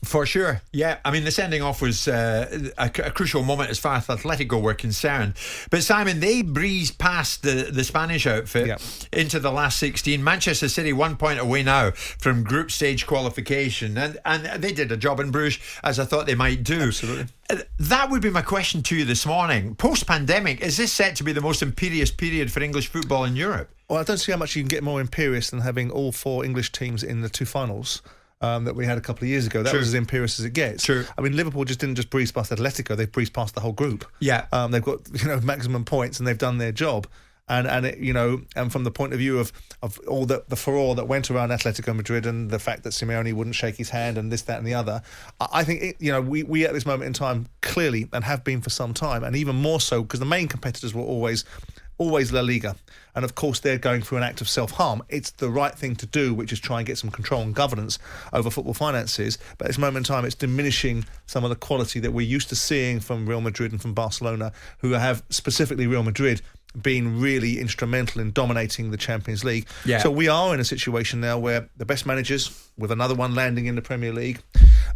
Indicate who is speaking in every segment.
Speaker 1: For sure, yeah. I mean, the sending off was a crucial moment as far as Atletico were concerned. But Simon, they breezed past the Spanish outfit into the last 16. Manchester City 1 point away now from group stage qualification, and they did a job in Bruges, as I thought they might do.
Speaker 2: Absolutely.
Speaker 1: That would be my question to you this morning. Post-pandemic, is this set to be the most imperious period for English football in Europe?
Speaker 2: Well, I don't see how much you can get more imperious than having all 4 English teams in the 2 finals. That we had a couple of years ago. That was as imperious as it gets.
Speaker 1: True.
Speaker 2: I mean, Liverpool didn't just breeze past Atletico; they've breezed past the whole group.
Speaker 1: Yeah.
Speaker 2: They've got maximum points, and they've done their job. And from the point of view of all the furore that went around Atletico Madrid and the fact that Simeone wouldn't shake his hand and this, that, and the other, I think we at this moment in time clearly, and have been for some time, and even more so because the main competitors were always La Liga. And of course, they're going through an act of self-harm. It's the right thing to do, which is try and get some control and governance over football finances. But at this moment in time, it's diminishing some of the quality that we're used to seeing from Real Madrid and from Barcelona, who have, specifically Real Madrid, been really instrumental in dominating the Champions League.
Speaker 1: Yeah.
Speaker 2: So we are in a situation now where the best managers, with another one landing in the Premier League,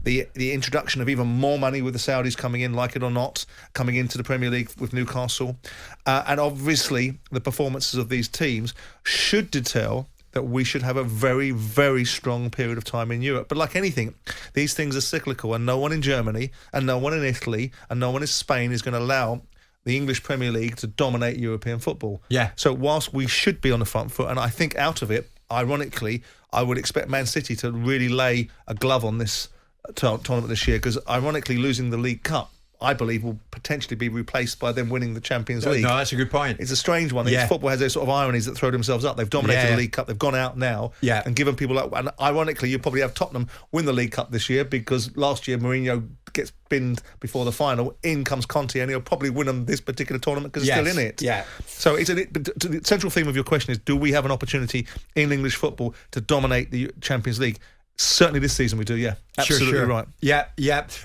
Speaker 2: the introduction of even more money with the Saudis coming in, like it or not, coming into the Premier League with Newcastle, and obviously the performances of these teams should detail that we should have a very, very strong period of time in Europe. But like anything, these things are cyclical, and no one in Germany and no one in Italy and no one in Spain is going to allow the English Premier League to dominate European football.
Speaker 1: Yeah.
Speaker 2: So whilst we should be on the front foot, and I think out of it, ironically, I would expect Man City to really lay a glove on this tournament this year, because ironically losing the League Cup, I believe, will potentially be replaced by them winning the Champions League.
Speaker 1: No, that's a good point.
Speaker 2: It's a strange one.
Speaker 1: Yeah.
Speaker 2: Football has those sort of ironies that throw themselves up. They've dominated the League Cup. They've gone out now and given people up. And ironically, you probably have Tottenham win the League Cup this year, because last year Mourinho gets binned before the final. In comes Conte, and he'll probably win them this particular tournament because he's still in it.
Speaker 1: Yeah.
Speaker 2: So the central theme of your question is, do we have an opportunity in English football to dominate the Champions League? Certainly this season we do, yeah. Absolutely
Speaker 1: sure.
Speaker 2: right.
Speaker 1: Yeah.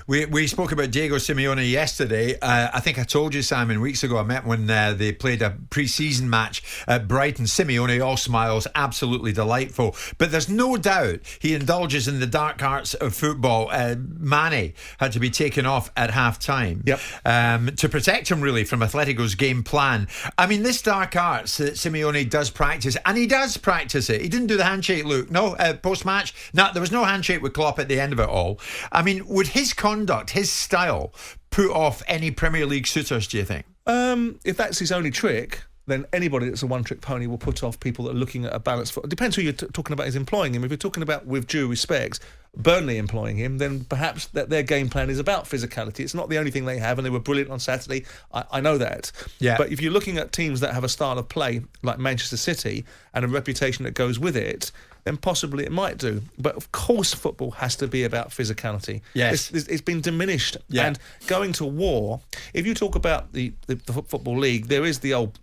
Speaker 1: We spoke about Diego Simeone yesterday. I think I told you, Simon, weeks ago I met when they played a pre-season match at Brighton. Simeone, all smiles, absolutely delightful. But there's no doubt he indulges in the dark arts of football. Mane had to be taken off at half-time to protect him, really, from Atletico's game plan. I mean, this dark arts that Simeone does practice, and he does practice it. He didn't do the handshake, Luke. No, post-match. No, there was no handshake with Klopp at the end of it all. I mean, would his conduct, his style, put off any Premier League suitors, do you think?
Speaker 2: If that's his only trick, then anybody that's a one-trick pony will put off people that are looking at a balanced foot. It depends who you're talking about is employing him. If you're talking about, with due respect, Burnley employing him, then perhaps that their game plan is about physicality. It's not the only thing they have, and they were brilliant on Saturday. I know that.
Speaker 1: Yeah.
Speaker 2: But if you're looking at teams that have a style of play like Manchester City and a reputation that goes with it, then possibly it might do. But of course football has to be about physicality.
Speaker 1: Yes.
Speaker 2: It's been diminished.
Speaker 1: Yeah.
Speaker 2: And going to war, if you talk about the Football League, there is the old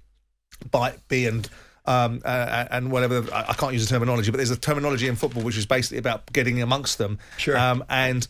Speaker 2: bite, be and whatever, I can't use the terminology, but there's a terminology in football which is basically about getting amongst them, and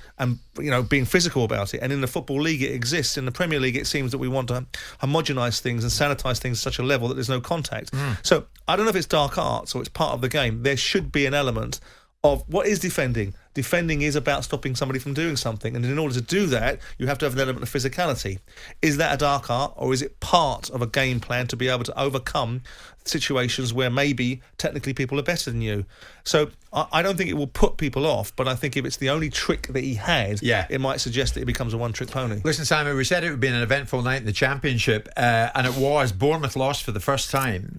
Speaker 2: being physical about it. And in the Football League it exists. In the Premier League it seems that we want to homogenise things and sanitise things to such a level that there's no contact. So I don't know if it's dark arts or it's part of the game. There should be an element of what is defending. Defending is about stopping somebody from doing something, and in order to do that you have to have an element of physicality. Is that a dark art, or is it part of a game plan to be able to overcome situations where maybe technically people are better than you? So I don't think it will put people off, but I think if it's the only trick that he had, it might suggest that it becomes a one-trick pony.
Speaker 1: Listen, Simon, we said it would be an eventful night in the Championship, and it was. Bournemouth lost for the first time.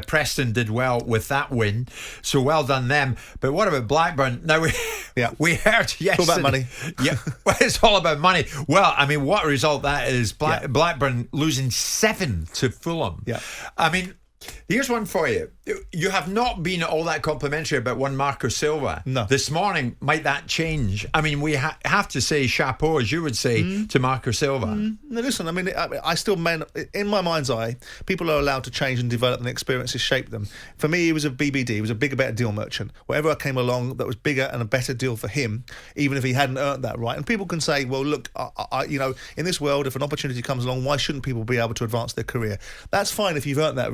Speaker 1: Preston did well with that win, so well done them. But what about Blackburn? Now we heard yesterday.
Speaker 2: It's all about money.
Speaker 1: Well, it's all about money. Well, I mean, what a result that is. Blackburn losing 7 to Fulham. I mean, here's one for you. You have not been all that complimentary about one Marco Silva.
Speaker 2: No.
Speaker 1: This morning, might that change? I mean, we have to say chapeau, as you would say, to Marco Silva.
Speaker 2: No, listen, I mean, I still, in my mind's eye, people are allowed to change and develop, and the experiences shape them. For me, he was a BBD. He was a bigger, better deal merchant. Whatever came along that was bigger and a better deal for him, even if he hadn't earned that right. And people can say, well, look, in this world, if an opportunity comes along, why shouldn't people be able to advance their career? That's fine if you've earned that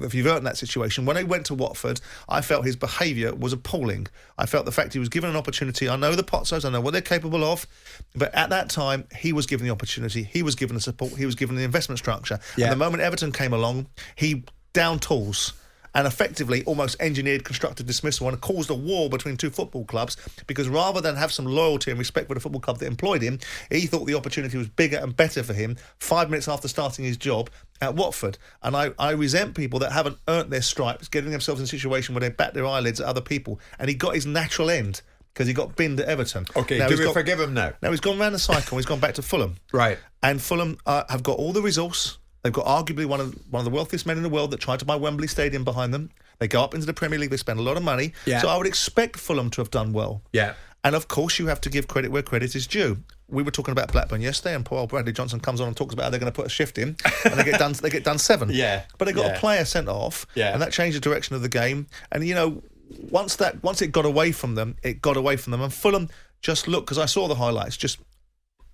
Speaker 2: if you've earned that situation. When he went to Watford, I felt his behaviour was appalling. I felt the fact he was given an opportunity. I know the Pozzos, I know what they're capable of, but at that time, he was given the opportunity, he was given the support, he was given the investment structure.
Speaker 1: Yeah.
Speaker 2: And the moment Everton came along, he down tools and effectively almost engineered constructive dismissal and caused a war between two football clubs, because rather than have some loyalty and respect for the football club that employed him, he thought the opportunity was bigger and better for him 5 minutes after starting his job at Watford. And I resent people that haven't earned their stripes, getting themselves in a situation where they bat their eyelids at other people. And he got his natural end because he got binned at Everton.
Speaker 1: Okay, do we forgive him now?
Speaker 2: Now he's gone round the cycle, he's gone back to Fulham.
Speaker 1: Right.
Speaker 2: And Fulham have got all the resource. They've got arguably one of the wealthiest men in the world that tried to buy Wembley Stadium behind them. They go up into the Premier League. They spend a lot of money.
Speaker 1: Yeah.
Speaker 2: So I would expect Fulham to have done well.
Speaker 1: Yeah.
Speaker 2: And of course, you have to give credit where credit is due. We were talking about Blackburn yesterday, and poor old Bradley Johnson comes on and talks about how they're going to put a shift in, and they get done. They get done 7.
Speaker 1: Yeah.
Speaker 2: But they got
Speaker 1: Yeah.
Speaker 2: a player sent off,
Speaker 1: Yeah.
Speaker 2: and that changed the direction of the game. And you know, once it got away from them, it got away from them. And Fulham just looked, because I saw the highlights, just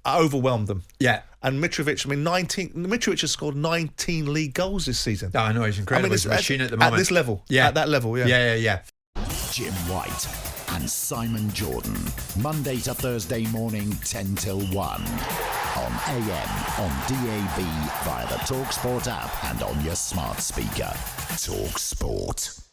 Speaker 2: overwhelmed them.
Speaker 1: Yeah.
Speaker 2: And Mitrovic, Mitrovic has scored 19 league goals this season.
Speaker 1: Oh, I know, he's incredible. He's a machine at the moment.
Speaker 2: At this level.
Speaker 1: Yeah.
Speaker 2: At that level, yeah.
Speaker 1: Yeah.
Speaker 3: Jim White and Simon Jordan. Monday to Thursday morning, 10 till 1. On AM, on DAB, via the talkSPORT app and on your smart speaker. talkSPORT.